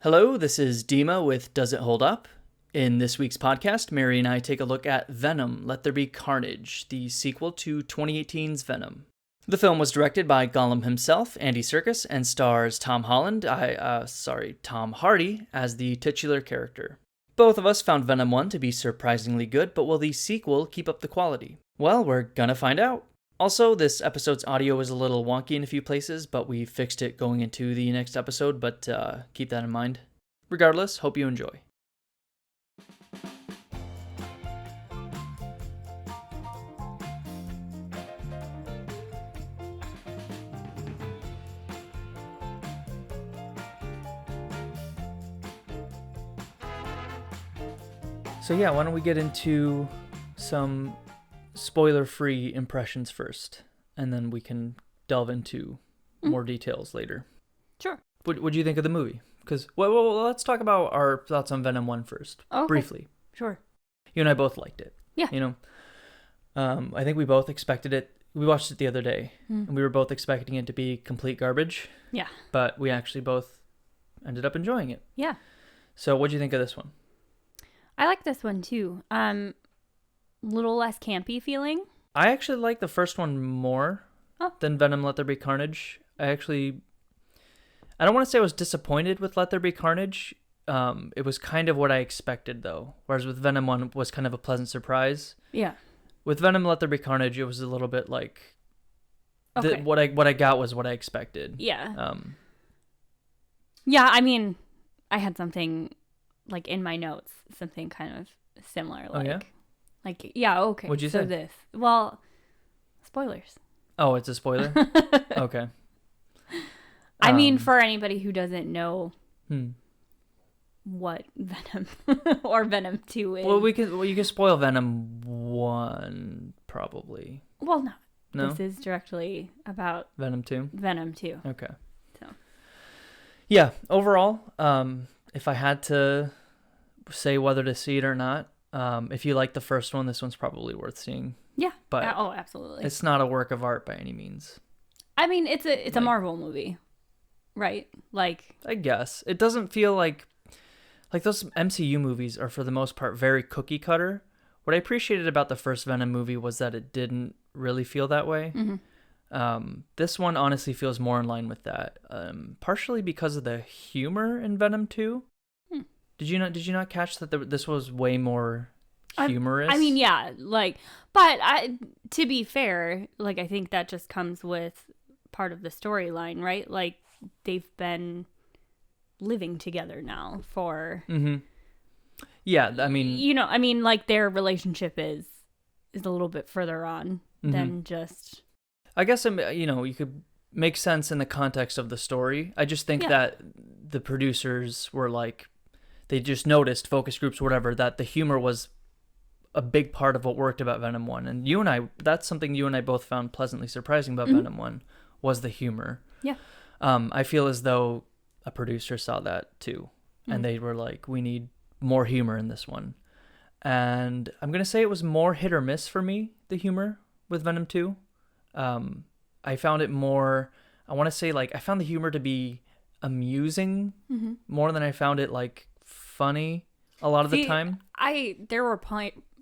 Hello, this is Dima with Does It Hold Up? In this week's podcast, Mary and I take a look at Venom, Let There Be Carnage, the sequel to 2018's Venom. The film was directed by Gollum himself, Andy Serkis, and stars Tom Hardy as the titular character. Both of us found Venom 1 to be surprisingly good, but will the sequel keep up the quality? Well, we're gonna find out. Also, this episode's audio is a little wonky in a few places, but we fixed it going into the next episode, but keep that in mind. Regardless, hope you enjoy. So yeah, why don't we get into some spoiler-free impressions first, and then we can delve into more details later. Sure. What do you think of the movie? Because well, let's talk about our thoughts on Venom 1 first, briefly. Sure. You and I both liked it. Yeah. You know, I think we both expected it. We watched it the other day, and we were both expecting it to be complete garbage. Yeah. But we actually both ended up enjoying it. Yeah. So what do you think of this one? I like this one too. Little less campy feeling. I actually like the first one more than Venom Let There Be Carnage. I don't want to say I was disappointed with Let There Be Carnage. It was kind of what I expected, though. Whereas with Venom 1, it was kind of a pleasant surprise. Yeah. With Venom Let There Be Carnage, it was a little bit like... Okay. What I got was what I expected. Yeah. Yeah, I mean, I had something, like, in my notes, something kind of similar. Like, yeah? Okay. What'd you say? Well, spoilers. Oh, it's a spoiler? Okay. I mean, for anybody who doesn't know what Venom or Venom 2 is. Well, you can spoil Venom 1, probably. Well, no. No? This is directly about Venom 2? Venom 2. Okay. So. Yeah, overall, if I had to say whether to see it or not, if you like the first one, this one's probably worth seeing. Yeah. But absolutely. It's not a work of art by any means. I mean, it's a Marvel movie, right? Like, I guess it doesn't feel like those MCU movies are for the most part very cookie cutter. What I appreciated about the first Venom movie was that it didn't really feel that way. Mm-hmm. This one honestly feels more in line with that, partially because of the humor in Venom 2. Did you not catch that this was way more humorous? I mean, yeah, but to be fair, I think that just comes with part of the storyline, right? Like, they've been living together now for... Mm-hmm. Yeah, I mean... their relationship is a little bit further on than just... I guess, you could make sense in the context of the story. I just think that the producers were they just noticed, focus groups, whatever, that the humor was a big part of what worked about Venom 1. And that's something you and I both found pleasantly surprising about Venom 1, was the humor. Yeah. I feel as though a producer saw that too. And they were like, we need more humor in this one. And I'm going to say it was more hit or miss for me, the humor with Venom 2. I found it more, I want to say I found the humor to be amusing more than I found it funny a lot of the time. There were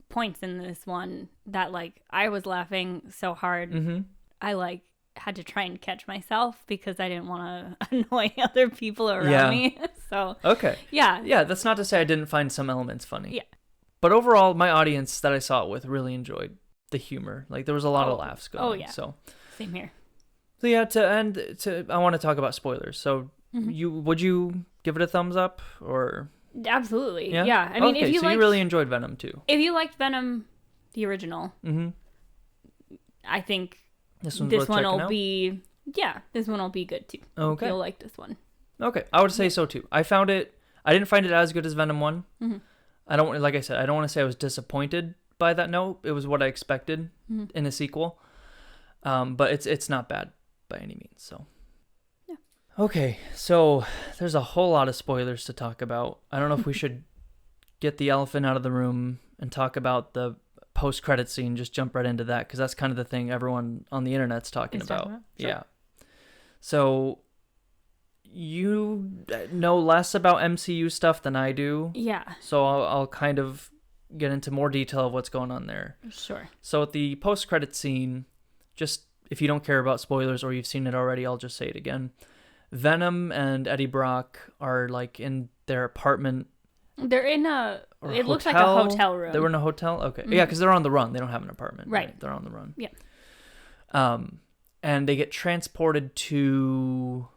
points in this one that I was laughing so hard. I had to try and catch myself because I didn't want to annoy other people around me. So okay. Yeah. That's not to say I didn't find some elements funny. Yeah. But overall, my audience that I saw it with really enjoyed the humor. There was a lot of laughs going. Oh yeah. So same here. So yeah, I want to talk about spoilers. So would you give it a thumbs up or? Absolutely. Yeah. I mean, okay, you really enjoyed Venom 2. If you liked Venom, the original, I think this one will be good too. Okay. You'll like this one. Okay. I would say so too. I didn't find it as good as Venom 1. Like I said, I don't want to say I was disappointed by that. No, it was what I expected in a sequel. But it's not bad by any means, so. Okay, so there's a whole lot of spoilers to talk about. I don't know if we should get the elephant out of the room and talk about the post-credit scene, just jump right into that, because that's kind of the thing everyone on the internet's talking about. Sure. Yeah. So you know less about MCU stuff than I do. Yeah. So I'll kind of get into more detail of what's going on there. Sure. So at the post-credit scene, just if you don't care about spoilers or you've seen it already, I'll just say it again. Venom and Eddie Brock are like in their apartment. They're in it looks like a hotel room. They were in a hotel? Okay. Mm-hmm. Yeah, because they're on the run. They don't have an apartment. Right. They're on the run. Yeah. And they get transported to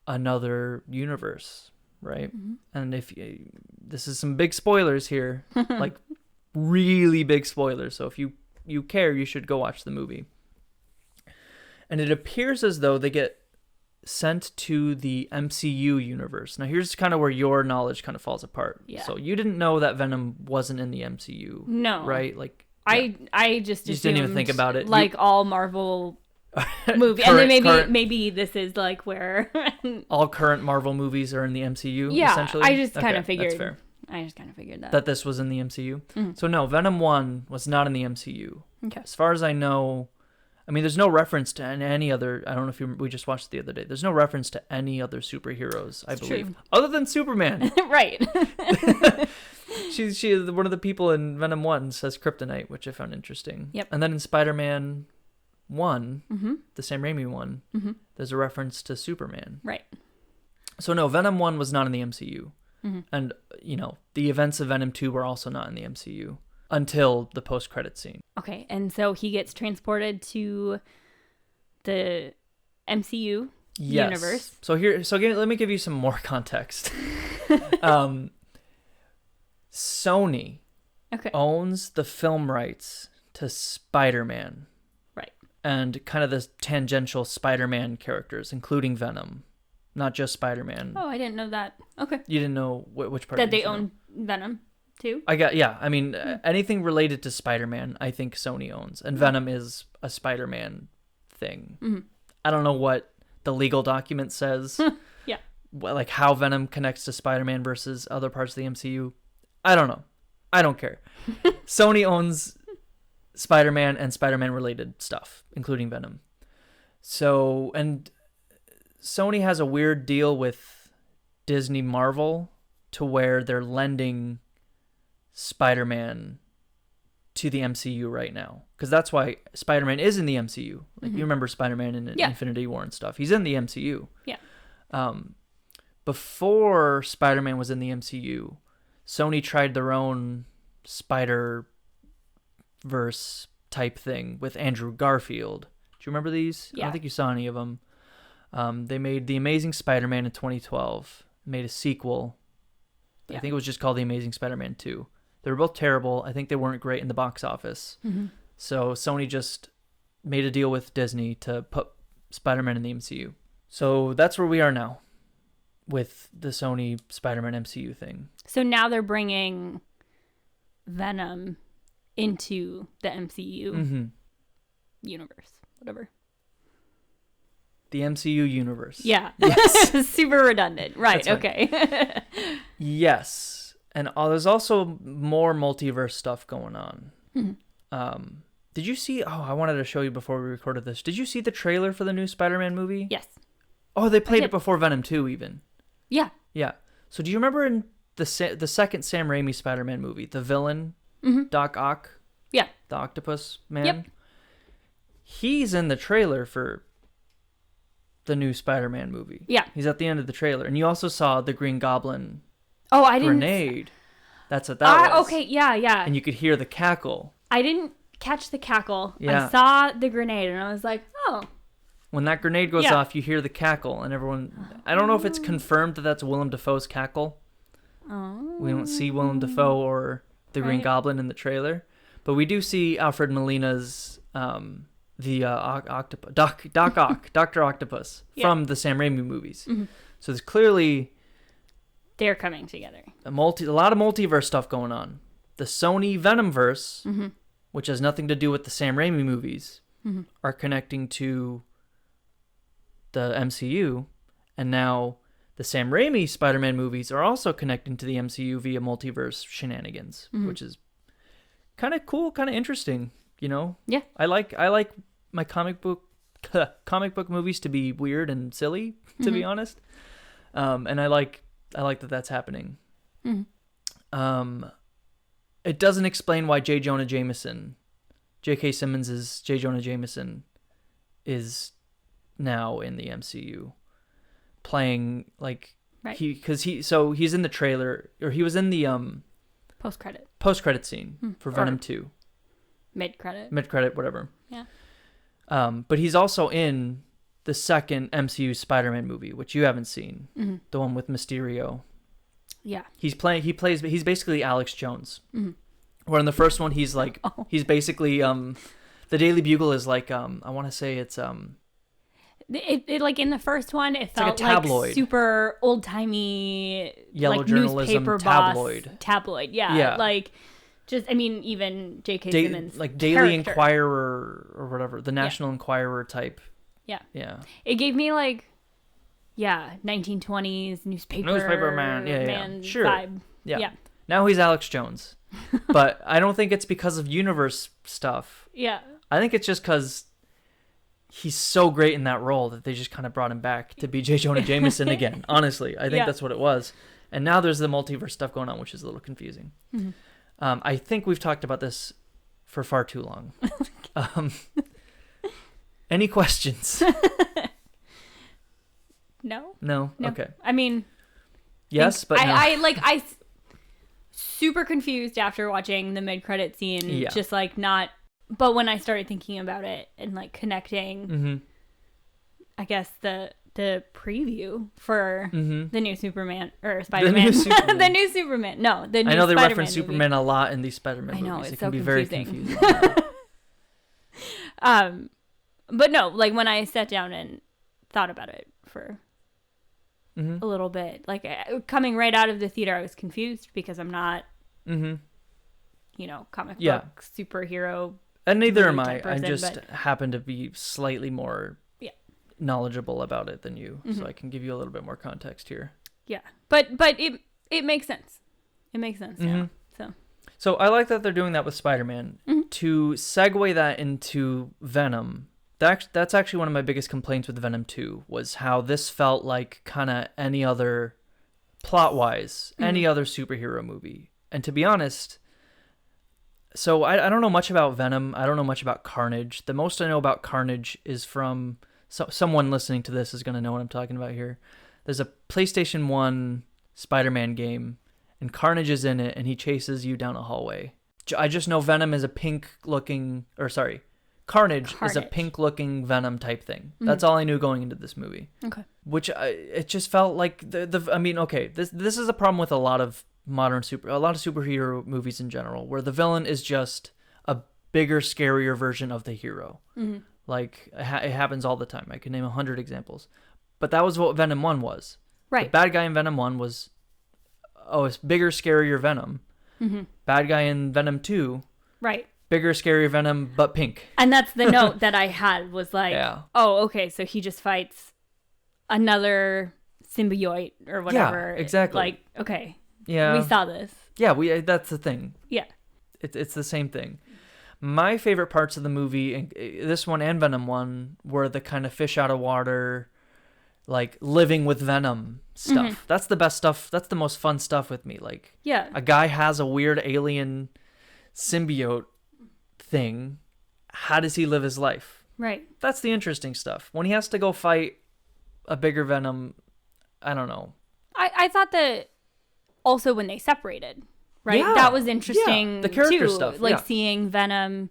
another universe, right? Mm-hmm. And this is some big spoilers here, like really big spoilers. So if you care, you should go watch the movie. And it appears as though they get sent to the MCU universe. Now here's kind of where your knowledge kind of falls apart. Yeah. So you didn't know that Venom wasn't in the MCU. No. Right? Like I just didn't even think about it. Like all Marvel movie, and then maybe this is like where all current Marvel movies are in the MCU. Yeah, essentially. I just kind of figured. That's fair. I just kind of figured that this was in the MCU. Mm-hmm. So no, Venom 1 was not in the MCU. Okay. As far as I know, I mean, there's no reference to any other. I don't know if we just watched it the other day. There's no reference to any other superheroes, I believe, true. other than Superman. Right. She one of the people in Venom 1 says kryptonite, which I found interesting. Yep. And then in Spider-Man 1, mm-hmm. the Sam Raimi one, mm-hmm. there's a reference to Superman. Right. So no, Venom 1 was not in the MCU. Mm-hmm. And, the events of Venom 2 were also not in the MCU until the post-credit scene. Okay, and so he gets transported to the MCU universe. So again, let me give you some more context. Sony owns the film rights to Spider-Man. Right. And kind of the tangential Spider-Man characters, including Venom. Not just Spider-Man. Oh, I didn't know that. Okay. You didn't know which part? That they own Venom, too? I mean, anything related to Spider-Man, I think Sony owns. And Venom is a Spider-Man thing. Mm-hmm. I don't know what the legal document says. Yeah. Like how Venom connects to Spider-Man versus other parts of the MCU. I don't know. I don't care. Sony owns Spider-Man and Spider-Man related stuff, including Venom. So, and Sony has a weird deal with Disney Marvel to where they're lending Spider-Man to the MCU right now. Because that's why Spider-Man is in the MCU. Like, you remember Spider-Man in Infinity War and stuff. He's in the MCU. Yeah. Before Spider-Man was in the MCU, Sony tried their own Spider-Verse type thing with Andrew Garfield. Do you remember these? Yeah. I don't think you saw any of them. They made The Amazing Spider-Man in 2012. Made a sequel. Yeah. I think it was just called The Amazing Spider-Man 2. They were both terrible. I think they weren't great in the box office. Mm-hmm. So Sony just made a deal with Disney to put Spider-Man in the MCU. So that's where we are now with the Sony Spider-Man MCU thing. So now they're bringing Venom into the MCU universe, whatever. The MCU universe. Yeah. Yes. Super redundant. Right. Okay. Yes. And there's also more multiverse stuff going on. Mm-hmm. Did you see... Oh, I wanted to show you before we recorded this. Did you see the trailer for the new Spider-Man movie? Yes. Oh, they played it before Venom 2 even. Yeah. Yeah. So do you remember in the second Sam Raimi Spider-Man movie, the villain, Doc Ock? Yeah. The octopus man? Yep. He's in the trailer for the new Spider-Man movie. Yeah. He's at the end of the trailer. And you also saw the Green Goblin grenade. That's what that was. Okay, yeah. And you could hear the cackle. I didn't catch the cackle. Yeah. I saw the grenade and I was like, oh. When that grenade goes off, you hear the cackle, and everyone... I don't know if it's confirmed that that's Willem Dafoe's cackle. Oh. We don't see Willem Dafoe or the Green Goblin in the trailer, but we do see Alfred Molina's octopus, Doc Ock, Dr. Octopus from the Sam Raimi movies. Mm-hmm. So there's clearly... They're coming together. A lot of multiverse stuff going on. The Sony Venomverse, which has nothing to do with the Sam Raimi movies, are connecting to the MCU, and now the Sam Raimi Spider-Man movies are also connecting to the MCU via multiverse shenanigans, which is kind of cool, kind of interesting, you know? Yeah. I like my comic book movies to be weird and silly, to be honest. And I like that that's happening. Mm-hmm. It doesn't explain why J.K. Simmons' J. Jonah Jameson is now in the MCU playing like right. he's in the trailer, or he was in the post-credit scene for Venom 2. Mid-credit, whatever. Yeah. But he's also in the second MCU Spider-Man movie, which you haven't seen. Mm-hmm. The one with Mysterio. Yeah. He's basically Alex Jones. Mm-hmm. Where in the first one he's like he's basically the Daily Bugle is like I want to say it's it like in the first one it felt like a tabloid. Like super old-timey yellow like journalism newspaper tabloid. Yeah. Like just I mean even J.K. Simmons like Daily Inquirer or whatever, the National Enquirer type. Yeah. It gave me like 1920s newspaper man sure. vibe. Yeah. Now he's Alex Jones. But I don't think it's because of universe stuff. Yeah. I think it's just because he's so great in that role that they just kind of brought him back to be J. Jonah Jameson again. Honestly, I think that's what it was. And now there's the multiverse stuff going on, which is a little confusing. Mm-hmm. I think we've talked about this for far too long. Any questions? No. Okay. I mean, yes, but no. I super confused after watching the mid-credit scene. Yeah. Just like not, but when I started thinking about it and like connecting, I guess the preview for the new Superman or Spider-Man, the new Superman. No, the new I know they Spider-Man reference movie. Superman a lot in these Spider-Man movies. I know, it's it so can be confusing. very confusing. But no, like when I sat down and thought about it for a little bit, like coming right out of the theater, I was confused because I'm not, comic book superhero. And neither am I. I just happen to be slightly more knowledgeable about it than you, so I can give you a little bit more context here. Yeah, but it makes sense. It makes sense now. So I like that they're doing that with Spider-Man. To segue that into Venom, that's actually one of my biggest complaints with Venom 2, was how this felt like kind of any other, plot-wise, any other superhero movie. And to be honest, so I don't know much about Venom. I don't know much about Carnage. The most I know about Carnage is from, someone listening to this is going to know what I'm talking about here. There's a PlayStation 1 Spider-Man game, and Carnage is in it, and he chases you down a hallway. I just know Venom is a Carnage is a pink-looking Venom type thing. That's all I knew going into this movie. Okay. Which it just felt like this is a problem with a lot of superhero movies in general, where the villain is just a bigger, scarier version of the hero. Like it happens all the time. I can name 100 examples, but that was what Venom 1 was. Right. The bad guy in Venom 1 was it's bigger, scarier Venom. Bad guy in Venom 2. Right. Bigger, scarier Venom, but pink. And that's the note that I had was like, okay, so he just fights another symbiote or whatever. Yeah, exactly. Like, okay. Yeah. We saw this. Yeah, that's the thing. Yeah. It's the same thing. My favorite parts of the movie, this one and Venom 1, were the kind of fish out of water, like living with Venom stuff. That's the best stuff. That's the most fun stuff with me. Like, a guy has a weird alien symbiote thing. How does he live his life? Right. That's the interesting stuff. When he has to go fight a bigger Venom, I don't know. I thought that also when they separated, right? Yeah. That was interesting. The character too. Stuff. Like seeing Venom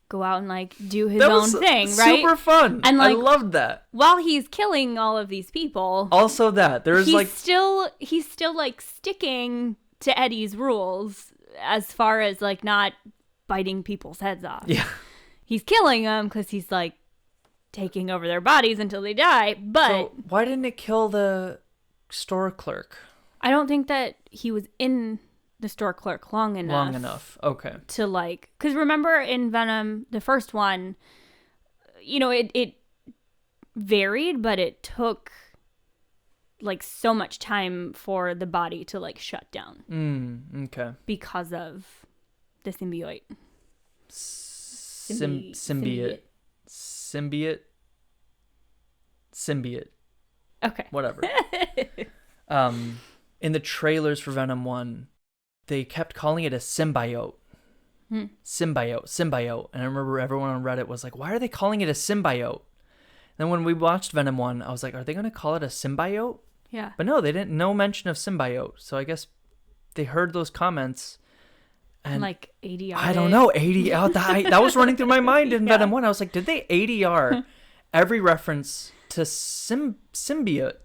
go out and like do his own thing, right? Super fun. And like, I loved that. While he's killing all of these people. Also there's he's still like sticking to Eddie's rules as far as like not biting people's heads off. Yeah. He's killing them because he's like taking over their bodies until they die. But so why didn't it kill the store clerk? I don't think that he was in the store clerk long enough. Okay. To like, because remember in Venom, the first one, it varied, but it took like so much time for the body to like shut down. Okay. Because of the symbiote. Symbiote. Okay. Whatever. In the trailers for Venom 1, they kept calling it a symbiote. Symbiote. And I remember everyone on Reddit was like, why are they calling it a symbiote? Then when we watched Venom 1, I was like, are they going to call it a symbiote? Yeah. But no, they didn't. No mention of symbiote. So I guess they heard those comments. And like ADR. I don't know. ADR. That was running through my mind in Venom 1. I was like, did they ADR every reference to symbiote?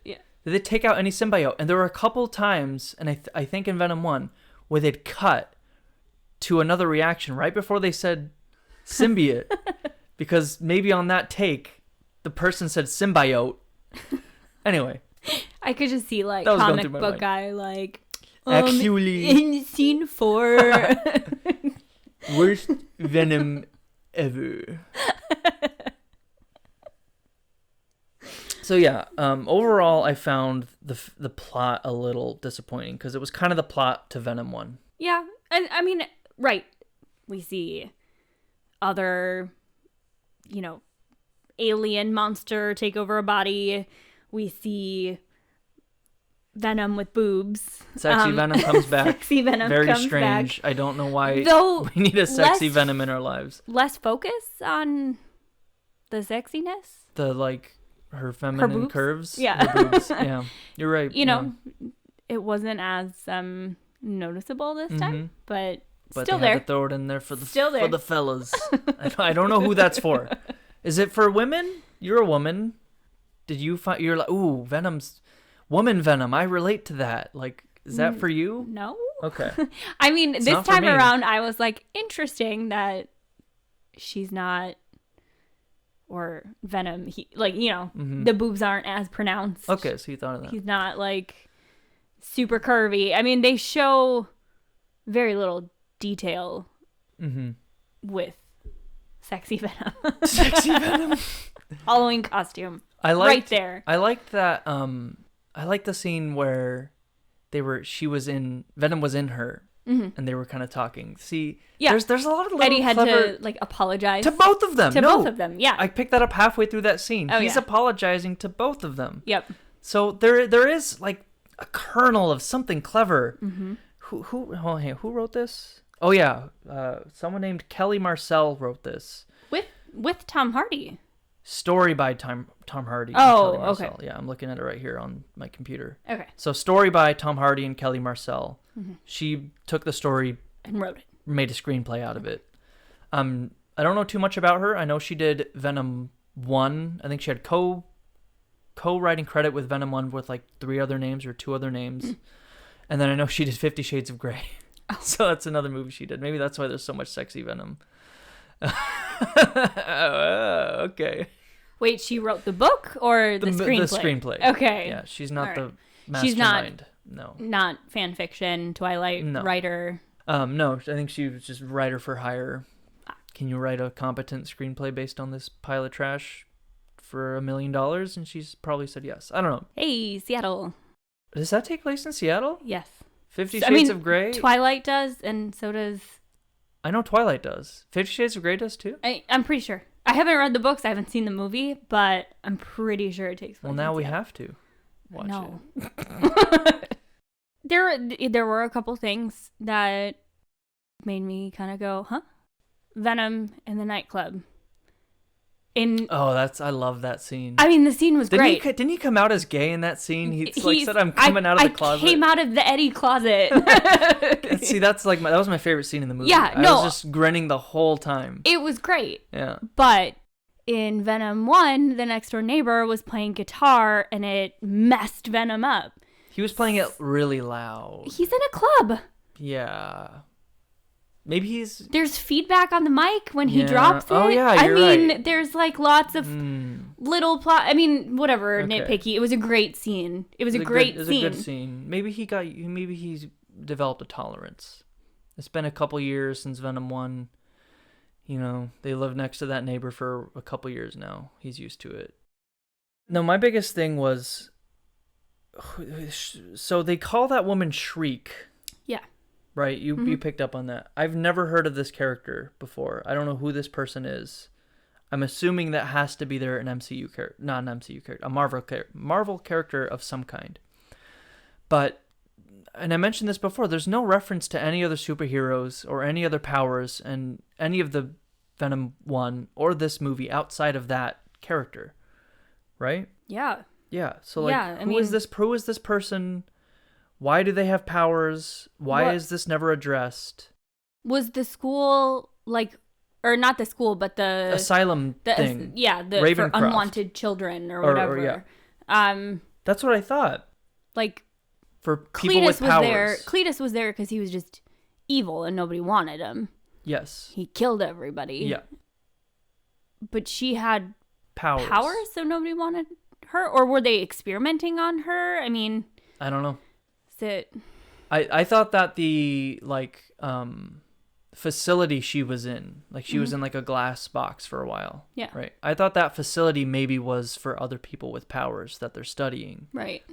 Yeah. Did they take out any symbiote? And there were a couple times, and I think in Venom 1, where they'd cut to another reaction right before they said symbiote. Because maybe on that take, the person said symbiote. Anyway. I could just see like comic book mind. guy like, actually, in scene 4. worst Venom ever. So yeah, overall, I found the plot a little disappointing because it was kind of the plot to Venom 1. Yeah, and I mean, right. We see other, alien monster take over a body. We see Venom with boobs. Sexy Venom comes back. Sexy Venom Very comes strange. back. I don't know why Though we need a sexy Venom in our lives. Less focus on the sexiness. Her feminine boobs? curves. Yeah. Her boobs. Yeah. You're right. It wasn't as noticeable this time, but still they there. Had to throw it in there for the fellas. I don't know who that's for. Is it for women? You're a woman. Did you find you're like, ooh, Venom's woman Venom? I relate to that. Like, is that for you? No. Okay. I mean, It's this not for time me. around, I was like, interesting that she's not, or Venom. The boobs aren't as pronounced. Okay, so you thought of that. He's not like super curvy. I mean, they show very little detail with sexy Venom. Sexy Venom. Halloween costume. Right there. I liked that. I liked the scene where Venom was in her, and they were kind of talking. See, yeah, there's a lot of little Eddie had clever... to apologize to both of them. Both of them. Yeah, I picked that up halfway through that scene. Oh, He's yeah. apologizing to both of them. Yep. So there is like a kernel of something clever. Who wrote this? Oh yeah, someone named Kelly Marcel wrote this. With Tom Hardy. Story by Tom Hardy. And Oh, Kelly Marcel. okay. Yeah, I'm looking at it right here on my computer. Okay. So story by Tom Hardy and Kelly Marcel. She took the story And wrote it. made a screenplay out of it. I don't know too much about her. I know she did Venom 1. I think she had co-writing credit with Venom 1 with like 3 other names or 2 other names. And then I know she did 50 Shades of Grey. Oh. So that's another movie she did. Maybe that's why there's so much sexy Venom. Okay. Wait, she wrote the book or the screenplay? The screenplay. Okay. Yeah, she's not the mastermind. She's not. No. Not fan fiction, Twilight writer. No, I think she was just writer for hire. Can you write a competent screenplay based on this pile of trash for $1 million? And she's probably said yes. I don't know. Hey, Seattle. Does that take place in Seattle? Yes. 50 Shades of Grey? Twilight does, and so does... I know Twilight does. 50 Shades of Grey does too? I'm pretty sure. I haven't read the books, I haven't seen the movie, but I'm pretty sure it takes place. Well, now we have to watch it. There were a couple things that made me kind of go, huh? Venom in the nightclub. I love that scene. I mean, the scene was great. Didn't he come out as gay in that scene? He said, "I'm coming out of the closet." I came out of the Eddie closet. See, that's that was my favorite scene in the movie. Yeah, I was just grinning the whole time. It was great. Yeah. But in Venom 1, the next door neighbor was playing guitar and it messed Venom up. He was playing it really loud. He's in a club. Yeah. Maybe there's feedback on the mic when he drops it. Oh, yeah, you're right. There's like lots of little plot. I mean, whatever, okay. Nitpicky. It was a great scene. It was a great scene. It was a good scene. Maybe he's developed a tolerance. It's been a couple years since Venom 1. They lived next to that neighbor for a couple years now. He's used to it. No, my biggest thing was, so they call that woman Shriek. Yeah. Right, you picked up on that. I've never heard of this character before. I don't know who this person is. I'm assuming that has to be there an MCU character, not an MCU character, a Marvel character of some kind. But, and I mentioned this before, there's no reference to any other superheroes or any other powers in any of the Venom 1 or this movie outside of that character, right? Yeah. Yeah. So like, who is this person? Why do they have powers? Why is this never addressed? Was the school like, or not the school, but the asylum thing? Yeah, the for unwanted children or whatever. Yeah. That's what I thought. Like, for people with powers. Cletus was there because he was just evil and nobody wanted him. Yes. He killed everybody. Yeah. But she had powers, so nobody wanted her? Or were they experimenting on her? I mean, I don't know. Is it... I thought that the, like, facility she was in, like, she was in, like, a glass box for a while. Yeah. Right. I thought that facility maybe was for other people with powers that they're studying. Right.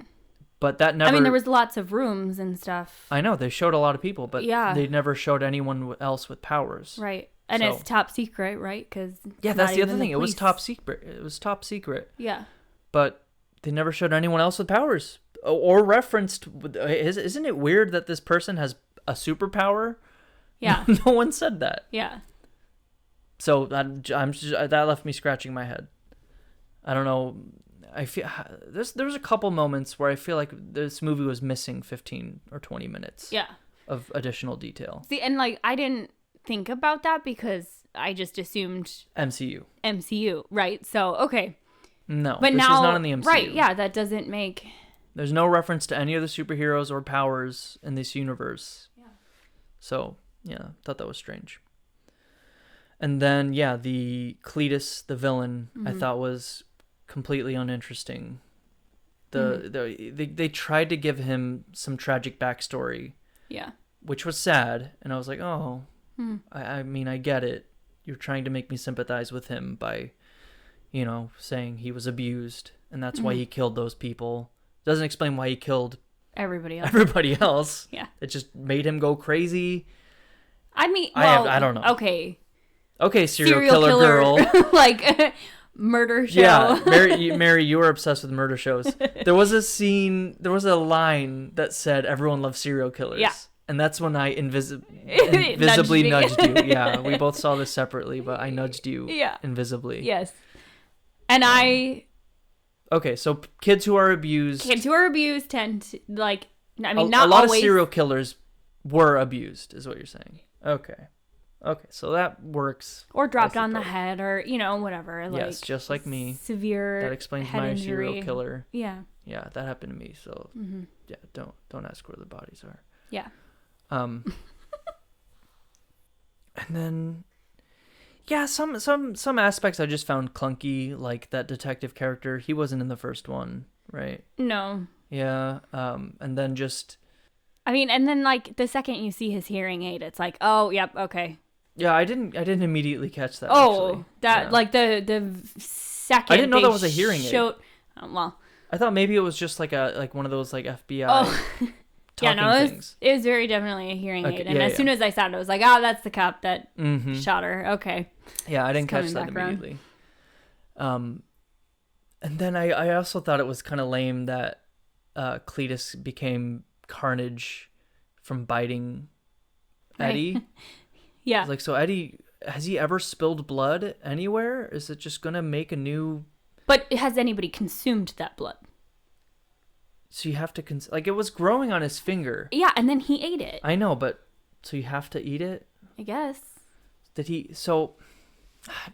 But that never... I mean, there was lots of rooms and stuff. I know. They showed a lot of people, but they never showed anyone else with powers. Right. And it's top secret, right? Cause that's the other thing. It was top secret. Yeah. But they never showed anyone else with powers. Or referenced... Isn't it weird that this person has a superpower? Yeah. No one said that. Yeah. So that left me scratching my head. I don't know... I feel there's a couple moments where I feel like this movie was missing 15 or 20 minutes of additional detail. See, and like I didn't think about that because I just assumed MCU, right? So, okay. No, but this is not in the MCU. Right, yeah, that doesn't make... There's no reference to any of the superheroes or powers in this universe. Yeah. So, yeah, I thought that was strange. And then, yeah, the Cletus, the villain, I thought was completely uninteresting. They tried to give him some tragic backstory, which was sad, and I was like, oh, I mean, I get it. You're trying to make me sympathize with him by, saying he was abused, and that's why he killed those people. Doesn't explain why he killed everybody else. Yeah, it just made him go crazy. I mean, I don't know. Okay, serial killer girl. Like murder show. Yeah, Mary, you were obsessed with murder shows. There was a line that said everyone loves serial killers. Yeah. And that's when I invisibly nudged you. Yeah, we both saw this separately, but I nudged you invisibly. Yes. And Okay, so kids who are abused tend to, like, I mean, not a lot always. Of serial killers were abused, is what you're saying. Okay, so that works. Or dropped on the head, or whatever. Like, yes, just like me. Severe. That explains head my injury. serial killer. Yeah. Yeah, that happened to me. So yeah, don't ask where the bodies are. Yeah. And then, yeah, some aspects I just found clunky, like that detective character. He wasn't in the first one, right? No. Yeah. And then just... I mean, and then like the second you see his hearing aid, it's like, oh, yep, okay. Yeah, I didn't immediately catch that. Oh, actually. that like the second I didn't know that was a hearing aid. Well, I thought maybe it was just like one of those like FBI talking things. It was very definitely a hearing aid. And as soon as I saw it, I was like, oh, that's the cop that shot her. Okay. Yeah, I didn't catch that immediately. And then I also thought it was kind of lame that Cletus became Carnage from biting Eddie. Yeah. Like, so Eddie, has he ever spilled blood anywhere? Is it just gonna make a new... But has anybody consumed that blood? So you have to... like, it was growing on his finger. Yeah, and then he ate it. I know, but... So you have to eat it? I guess. Did he... So...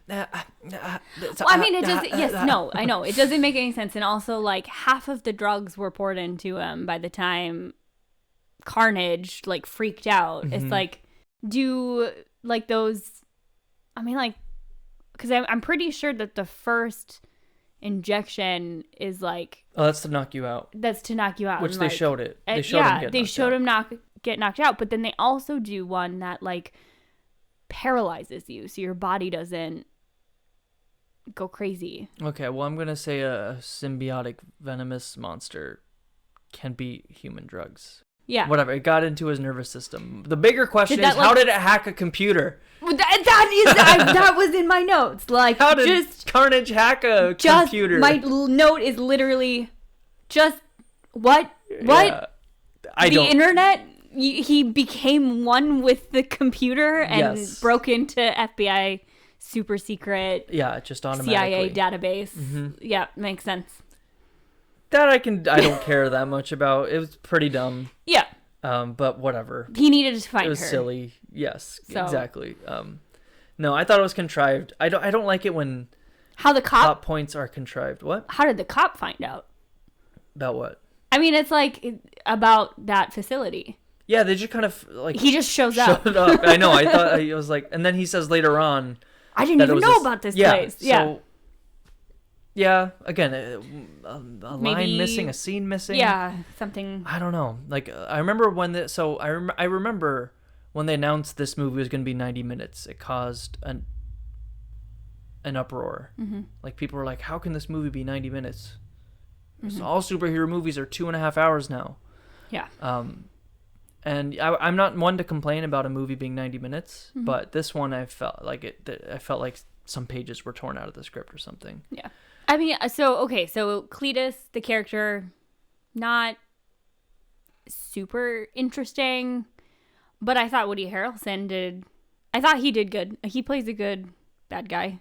Well, I mean, it does... Yes, no, I know. It doesn't make any sense. And also, like, half of the drugs were poured into him by the time Carnage, like, freaked out. It's like... Do like those, I mean, like, because I'm pretty sure that the first injection is like, oh, that's to knock you out. Which and, they showed it. They showed him get knocked out. But then they also do one that like paralyzes you, so your body doesn't go crazy. Okay, well, I'm gonna say a symbiotic venomous monster can beat human drugs. Yeah. Whatever. It got into his nervous system. The bigger question is, how did it hack a computer? That was in my notes. Like, how did Carnage hack a computer? My note is literally just what? Yeah. The internet? He became one with the computer and broke into FBI super secret. Yeah, just automatically. CIA database. Mm-hmm. Yeah, makes sense. That I don't care that much about. It was pretty dumb. Yeah. But whatever. He needed to find her. It was silly. Yes, exactly. No, I thought it was contrived. I don't like it when how the plot points are contrived. What? How did the cop find out? About what? I mean, it's like about that facility. Yeah, they just kind of like he just showed up. I know. I thought I was like, and then he says later on, I didn't even know about this place. So, yeah. Again, a line missing, a scene missing. Yeah, something. I don't know. Like I remember when I remember when they announced this movie was going to be 90 minutes. It caused an uproar. Mm-hmm. Like people were like, "How can this movie be 90 minutes?" Mm-hmm. So all superhero movies are 2.5 hours now. Yeah. And I'm not one to complain about a movie being 90 minutes, mm-hmm. but this one I felt like some pages were torn out of the script or something. Yeah. I mean, so Cletus, the character, not super interesting, but I thought Woody Harrelson did good. He plays a good bad guy,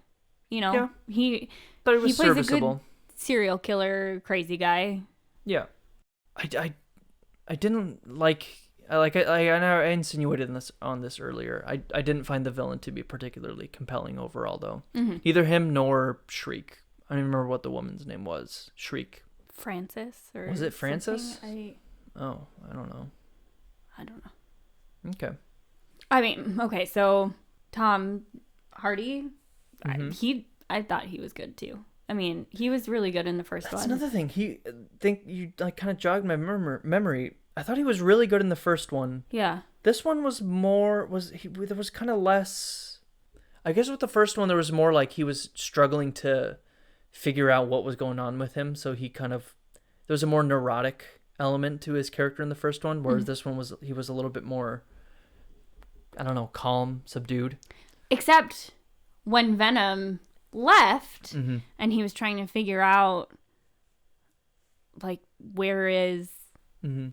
you know? Yeah. But it was serviceable. A good serial killer, crazy guy. Yeah. I didn't like... I insinuated on this earlier. I didn't find the villain to be particularly compelling overall, though. Mm-hmm. Neither him nor Shriek. I don't even remember what the woman's name was. Shriek. Francis? Or was it Francis? I don't know. Okay. I mean, okay, so Tom Hardy, mm-hmm. I thought he was good, too. I mean, he was really good in the first one. That's another thing. You kind of jogged my memory. I thought he was really good in the first one. Yeah. This one was there was kind of less. I guess with the first one, there was more like he was struggling to figure out what was going on with him. So there was a more neurotic element to his character in the first one, whereas this one he was a little bit more, I don't know, calm, subdued. Except when Venom left mm-hmm. and he was trying to figure out, like, where is... Mm-hmm.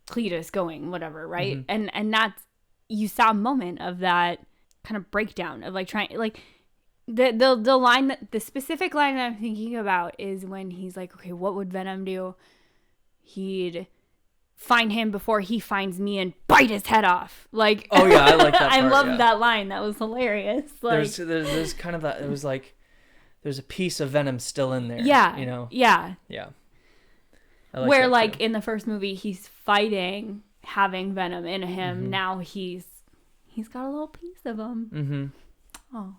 Cletus going, whatever, right? Mm-hmm. And that's, you saw a moment of that kind of breakdown of like trying, like the line the specific line that I'm thinking about is when he's like, okay, what would Venom do? He'd find him before he finds me and bite his head off. Like, oh yeah, I like that part, I loved that line. That was hilarious. Like, there's kind of that. It was like there's a piece of Venom still in there. Yeah, you know. Yeah. Where like in the first movie he's fighting having Venom in him. Mm-hmm. Now he's got a little piece of him. Mm-hmm. Oh,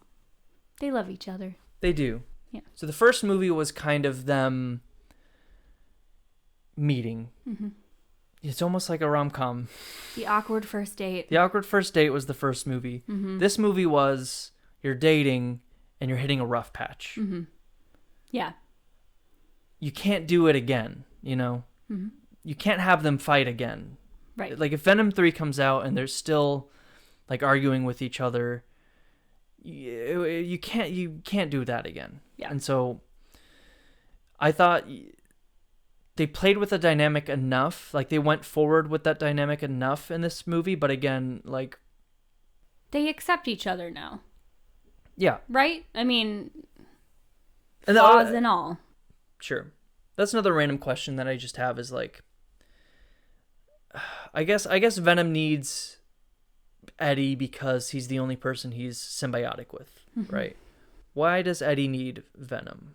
they love each other. They do. Yeah. So the first movie was kind of them meeting. Mm-hmm. It's almost like a rom-com. The awkward first date. The awkward first date was the first movie. Mm-hmm. This movie was you're dating and you're hitting a rough patch. Mm-hmm. Yeah. You can't do it again, you know? Mm-hmm. You can't have them fight again. Right. Like if Venom 3 comes out and they're still like arguing with each other, you can't do that again. Yeah. And so I thought they played with the dynamic enough, like they went forward with that dynamic enough in this movie, but again, like they accept each other now. Yeah. Right? I mean, flaws and all. Sure. That's another random question that I just have is like, I guess Venom needs Eddie because he's the only person he's symbiotic with, mm-hmm. right? Why does Eddie need Venom?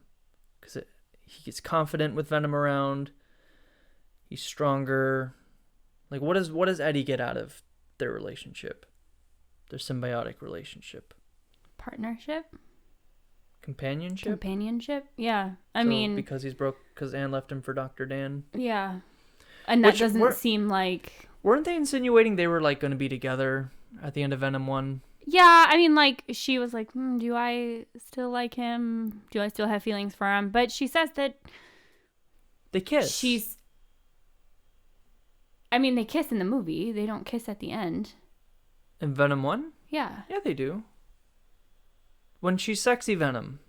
Because he gets confident with Venom around. He's stronger. Like, what does Eddie get out of their relationship? Their symbiotic relationship? Partnership? Companionship? Yeah. I mean, because he's broke, because Anne left him for Dr. Dan. Yeah. And that doesn't seem like... Weren't they insinuating they were, like, going to be together at the end of Venom 1? Yeah, I mean, like, she was like, do I still like him? Do I still have feelings for him? But she says that... They kiss. I mean, they kiss in the movie. They don't kiss at the end. In Venom 1? Yeah. Yeah, they do. When she's sexy Venom,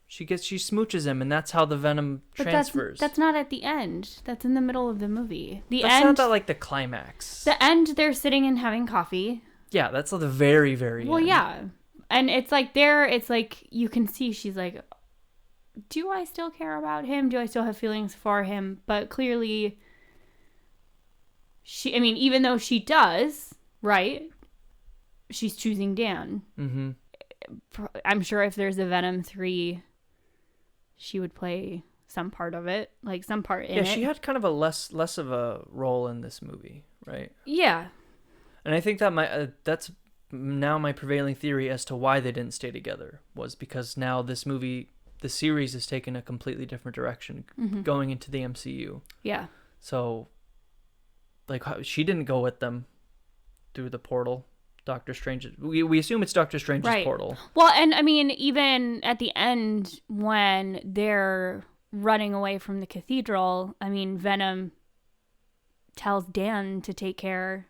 she smooches him, and that's how the Venom transfers. That's not at the end. That's in the middle of the movie. That's not that, like, the climax. The end, they're sitting and having coffee. Yeah, that's the very, very end. Well, yeah. And it's like it's like you can see she's like, do I still care about him? Do I still have feelings for him? But clearly, even though she does, right? She's choosing Dan. Mm-hmm. I'm sure if there's a Venom 3, she would play some part of it, like some part in it. Yeah, she had kind of a less of a role in this movie, right? Yeah. And I think that that's now my prevailing theory as to why they didn't stay together, was because now this movie, the series, is taking a completely different direction, going into the MCU. Yeah. So, like, she didn't go with them through the portal. Doctor Strange. We assume it's Doctor Strange's portal. Well, and I mean, even at the end when they're running away from the cathedral, I mean, Venom tells Dan to take care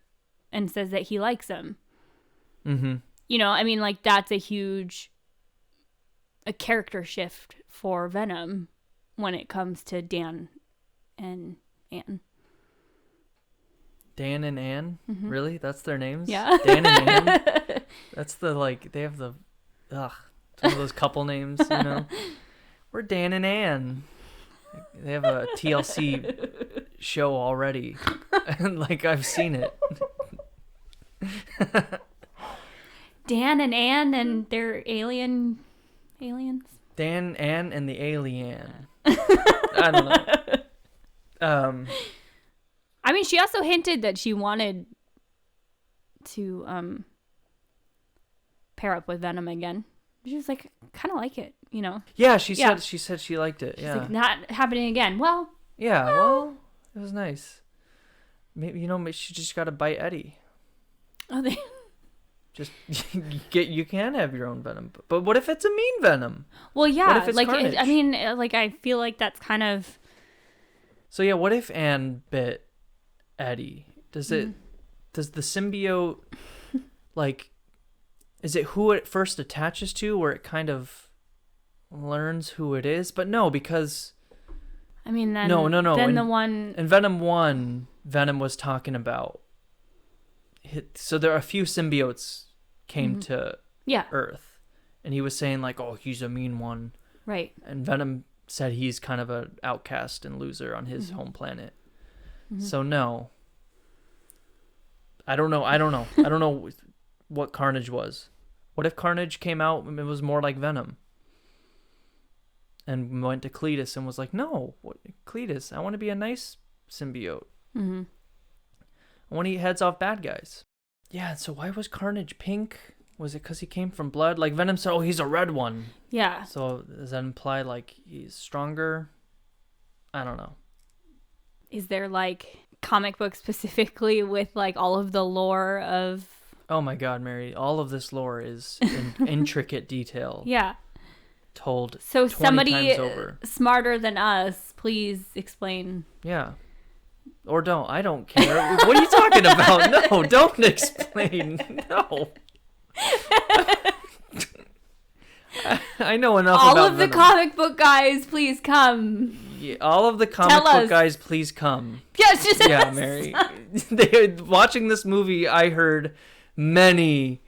and says that he likes him. Mm-hmm. You know, I mean, like, that's a character shift for Venom when it comes to Dan and Anne. Dan and Anne? Mm-hmm. Really? That's their names? Yeah. Dan and Anne? That's they have the, some of those couple names, you know? We're Dan and Anne. They have a TLC show already. And, like, I've seen it. Dan and Anne and their aliens? Dan, Anne, and the alien. I don't know. I mean, she also hinted that she wanted to pair up with Venom again. She was like, kind of like it, you know? Yeah, she said she liked it. Yeah. She's like, not happening again. Well. Yeah, well, it was nice. Maybe, maybe she just got to bite Eddie. Oh, they... Just you can have your own Venom, but what if it's a mean Venom? Well, yeah, what if it's like Carnage? I mean, like, I feel like that's kind of. So yeah, what if Anne bit Eddie? Does the symbiote, like, is it who it first attaches to, where it kind of learns who it is? But no, because I mean, then no. Then the one in Venom 1, Venom was talking about. So there are a few symbiotes came to Earth, and he was saying, like, oh, he's a mean one, right? And Venom said he's kind of an outcast and loser on his home planet. So no, I don't know what Carnage was. What if Carnage came out and it was more like Venom, and went to Cletus and was like, no, Cletus, I want to be a nice symbiote. I want to eat heads off bad guys. Yeah, so why was Carnage pink? Was it because he came from blood? Like, Venom said, oh, he's a red one. Yeah. So does that imply, like, he's stronger? I don't know. Is there, like, comic books specifically with, like, all of the lore of... Oh my God, Mary. All of this lore is in intricate detail. Yeah. Told so 20 somebody times over. Smarter than us, please explain. Yeah. Or don't. I don't care. What are you talking about? No, don't explain. No. I know enough all about of the Venom. comic book guys, please come. Yeah, all of the comic book guys, please come. Yes, just yeah, Mary. Watching this movie, I heard many.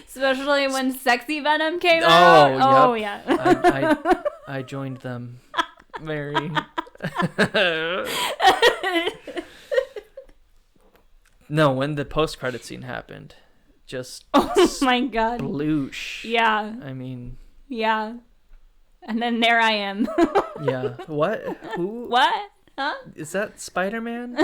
Especially when Sexy Venom came out. Oh, yep. Yeah. I joined them, Mary. No, when the post-credit scene happened, just oh my God, sploosh. Yeah. I mean. Yeah. And then there I am. Yeah. What? Who? What? Huh? Is that Spider-Man?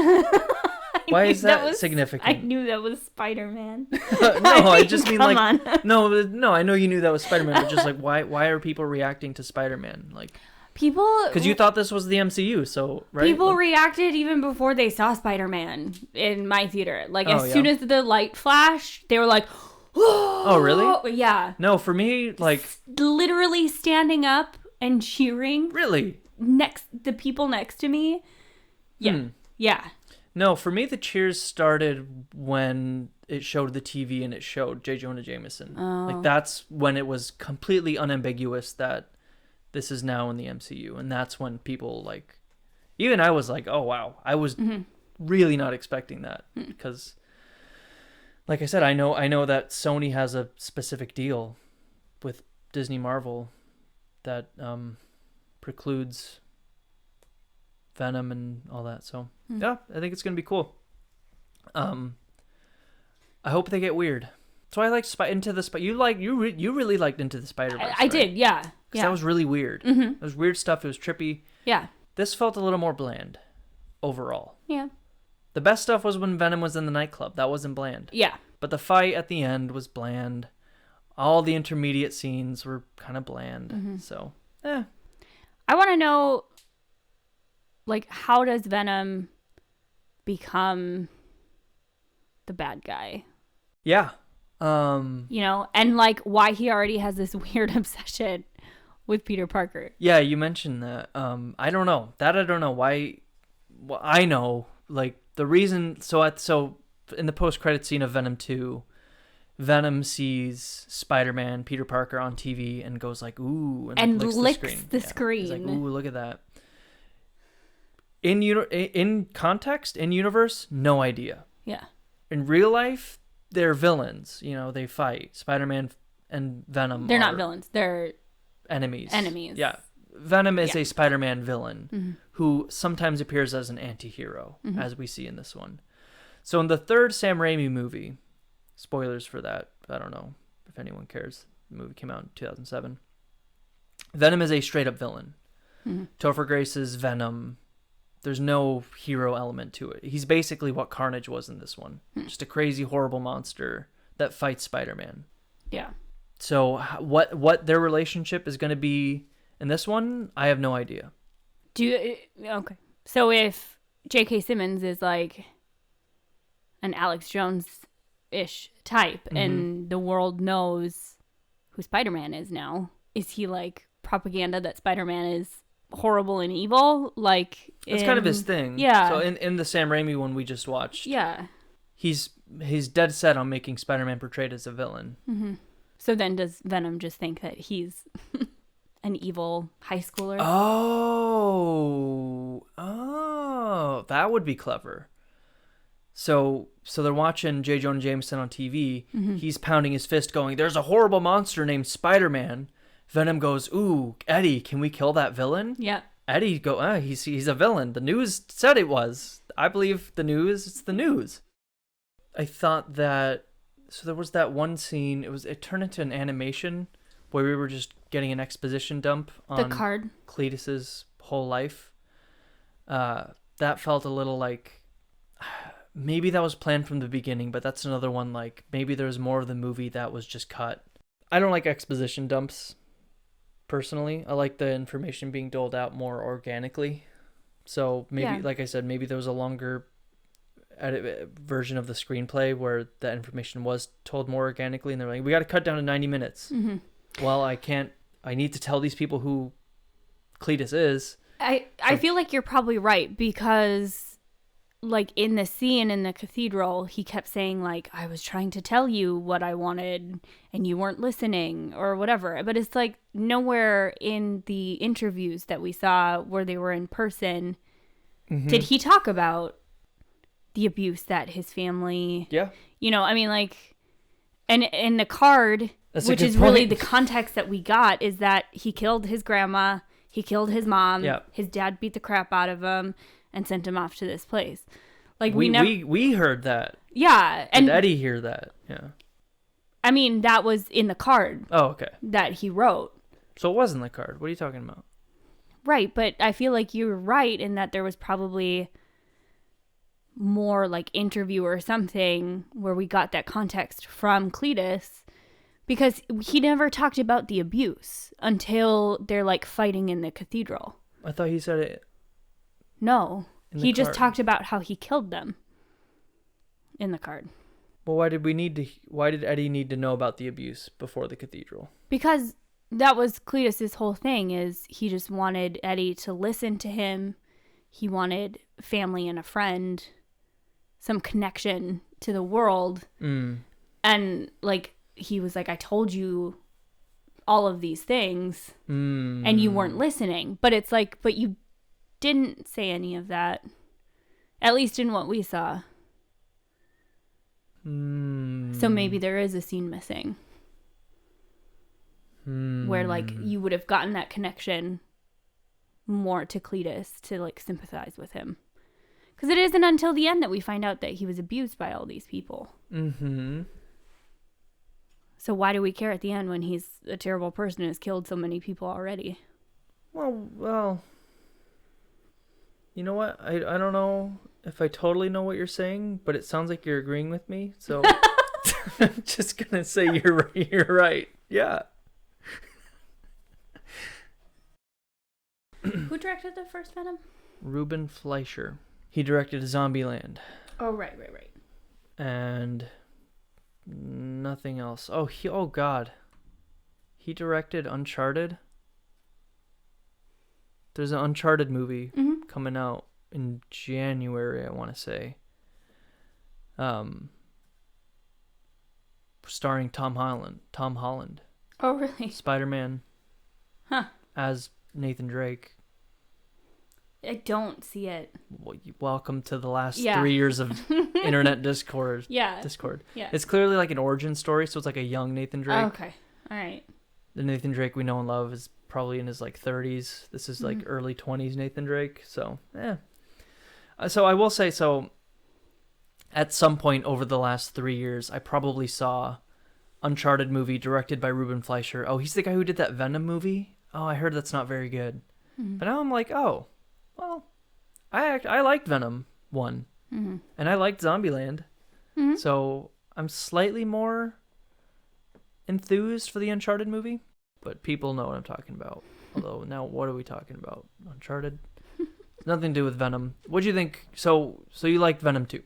Why is that significant? I knew that was Spider-Man. No, I just mean like on. No. I know you knew that was Spider-Man, but just like why are people reacting to Spider-Man? Like people, because you thought this was the MCU, so right. People reacted even before they saw Spider-Man in my theater. Like as soon as the light flashed, they were like, "Oh, really?" Yeah. No, for me, like literally standing up and cheering. Really? the people next to me. Yeah. Yeah. No, for me, the cheers started when it showed the TV and it showed J. Jonah Jameson. Oh. Like, that's when it was completely unambiguous that this is now in the MCU. And that's when people, like, even I was like, oh, wow. I was really not expecting that because, like I said, I know that Sony has a specific deal with Disney Marvel that precludes Venom and all that. So yeah, I think it's gonna be cool. I hope they get weird. So I like Into the Spider. You really liked Into the Spider-Verse. I did, yeah. Because that was really weird. It was weird stuff. It was trippy. Yeah. This felt a little more bland overall. Yeah. The best stuff was when Venom was in the nightclub. That wasn't bland. Yeah. But the fight at the end was bland. All the intermediate scenes were kind of bland. So, I want to know, like, how does Venom become the bad guy? Yeah. You know, and, like, why he already has this weird obsession with Peter Parker. Yeah, you mentioned that. I don't know. I don't know why. Well, I know, like, the reason. So in the post-credit scene of Venom 2, Venom sees Spider-Man, Peter Parker on TV and goes like, ooh, and licks the screen. He's like, ooh, look at that. In context, in universe, no idea. Yeah. In real life, they're villains. You know, they fight. Spider-Man and Venom. They're not villains. They're enemies. Yeah. Venom is a Spider-Man villain who sometimes appears as an anti-hero, as we see in this one. So in the third Sam Raimi movie, spoilers for that, I don't know if anyone cares. The movie came out in 2007. Venom is a straight-up villain. Topher Grace's Venom, there's no hero element to it. He's basically what Carnage was in this one. Just a crazy, horrible monster that fights Spider-Man. Yeah. So what their relationship is going to be in this one, I have no idea. Okay. So if J.K. Simmons is like an Alex Jones-ish type and the world knows who Spider-Man is now, is he like propaganda that Spider-Man is horrible and evil? Like, that's kind of his thing. Yeah. So in the Sam Raimi one we just watched, yeah, he's dead set on making Spider-Man portrayed as a villain. So then does Venom just think that he's an evil high schooler? Oh, that would be clever. So they're watching J. Jonah Jameson on TV. He's pounding his fist going, there's a horrible monster named Spider-Man. Venom goes, ooh, Eddie, can we kill that villain? Yeah. Eddie he's a villain. The news said it was. I believe the news. It's the news. I thought that, so there was that one scene, it turned into an animation where we were just getting an exposition dump on the card. Cletus's whole life. That felt a little like, maybe that was planned from the beginning, but that's another one, like, maybe there's more of the movie that was just cut. I don't like exposition dumps, personally. I like the information being doled out more organically. So maybe, like I said, maybe there was a longer version of the screenplay where that information was told more organically, and they're like, we got to cut down to 90 minutes. Well, I need to tell these people who Cletus is. I feel like you're probably right, because like in the scene in the cathedral, he kept saying like, I was trying to tell you what I wanted and you weren't listening or whatever. But it's like nowhere in the interviews that we saw where they were in person did he talk about the abuse that his family, I mean, like, and in the card, which is really the context that we got, is that he killed his grandma, he killed his mom, his dad beat the crap out of him and sent him off to this place. Like we heard that. Yeah. And did Eddie hear that? Yeah. I mean, that was in the card. Oh, okay. That he wrote. So it wasn't the card. What are you talking about? Right, but I feel like you're right in that there was probably more like interview or something where we got that context from Cletus, because he never talked about the abuse until they're like fighting in the cathedral. I thought he said it. No, he just talked about how he killed them in the card. Well, why did Eddie need to know about the abuse before the cathedral? Because that was Cletus's whole thing, is he just wanted Eddie to listen to him. He wanted family and a friend, some connection to the world. And like, he was like, I told you all of these things and you weren't listening. But it's like, but you didn't say any of that, at least in what we saw. So maybe there is a scene missing where like you would have gotten that connection more to Cletus to like sympathize with him, because it isn't until the end that we find out that he was abused by all these people. So why do we care at the end when he's a terrible person and has killed so many people already? Well, you know what? I don't know if I totally know what you're saying, but it sounds like you're agreeing with me. So I'm just gonna say you're right. Yeah. Who directed the first Venom? Ruben Fleischer. He directed Zombieland. Oh, right. And nothing else. Oh God. He directed Uncharted. There's an Uncharted movie coming out in January, I want to say. Starring Tom Holland. Oh, really? Spider-Man. Huh. As Nathan Drake. I don't see it. Welcome to the last 3 years of internet Discord. Discord. Yeah. It's clearly like an origin story, so it's like a young Nathan Drake. Oh, okay. All right. The Nathan Drake we know and love is probably in his like 30s. This is like early 20s Nathan Drake. So, yeah. So I will say, at some point over the last 3 years, I probably saw Uncharted movie directed by Ruben Fleischer. Oh, he's the guy who did that Venom movie? Oh, I heard that's not very good. But now I'm like, oh, well, I liked Venom 1. And I liked Zombieland. So I'm slightly more enthused for the Uncharted movie. But people know what I'm talking about. Although, now what are we talking about? Uncharted? Nothing to do with Venom. What'd you think? So you liked Venom 2.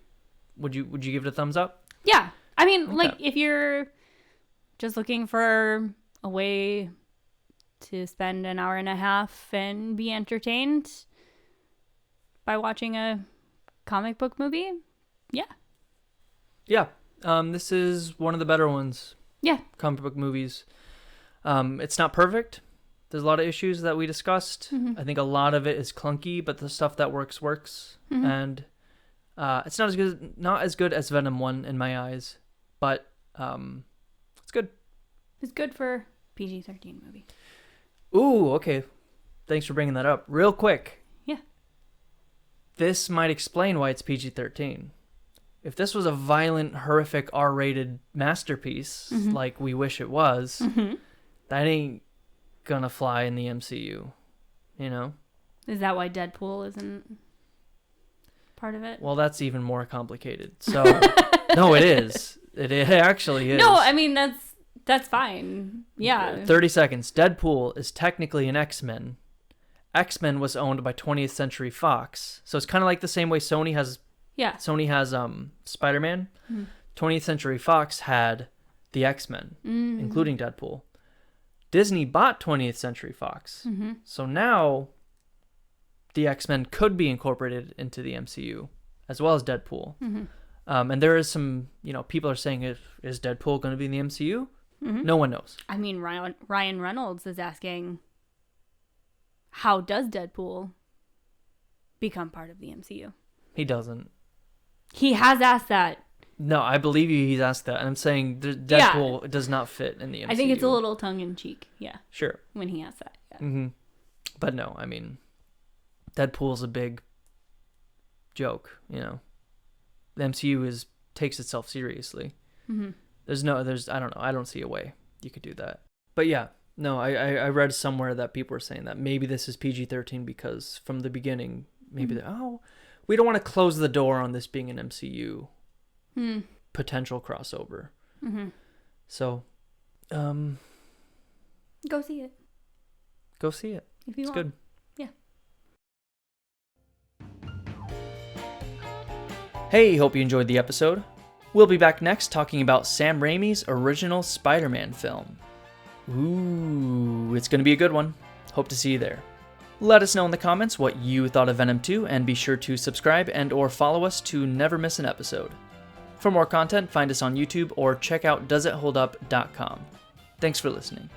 Would you give it a thumbs up? Yeah. I mean, like, if you're just looking for a way to spend an hour and a half and be entertained by watching a comic book movie, yeah. Yeah. This is one of the better ones. Yeah. Comic book movies. It's not perfect. There's a lot of issues that we discussed. I think a lot of it is clunky, but the stuff that works. And it's not as good as Venom 1 in my eyes, but it's good. It's good for PG-13 movie. Ooh, okay. Thanks for bringing that up. Real quick. Yeah. This might explain why it's PG-13. If this was a violent, horrific, R-rated masterpiece, like we wish it was, that ain't gonna fly in the MCU, you know? Is that why Deadpool isn't part of it? Well, that's even more complicated. So, no, it is. It actually is. No, I mean, that's fine. Yeah. 30 seconds. Deadpool is technically an X-Men. X-Men was owned by 20th Century Fox. So it's kind of like the same way Sony has Spider-Man. 20th Century Fox had the X-Men, including Deadpool. Disney bought 20th Century Fox. So now the X-Men could be incorporated into the MCU, as well as Deadpool. And there is some, people are saying, is Deadpool going to be in the MCU? No one knows. I mean, Ryan Reynolds is asking, how does Deadpool become part of the MCU? He doesn't. He has asked that. No, I believe you. He's asked that. And I'm saying Deadpool does not fit in the MCU. I think it's a little tongue-in-cheek. Yeah. Sure. When he asked that. Yeah. But no, I mean, Deadpool's a big joke, The MCU takes itself seriously. I don't know. I don't see a way you could do that. But yeah, no, I read somewhere that people were saying that maybe this is PG-13 because from the beginning, maybe we don't want to close the door on this being an MCU potential crossover. So, go see it. Go see it. If you it's want. good. Yeah. Hey, hope you enjoyed the episode. We'll be back next talking about Sam Raimi's original Spider-Man film. Ooh, it's going to be a good one. Hope to see you there. Let us know in the comments what you thought of Venom 2, and be sure to subscribe and or follow us to never miss an episode. For more content, find us on YouTube or check out doesitholdup.com. Thanks for listening.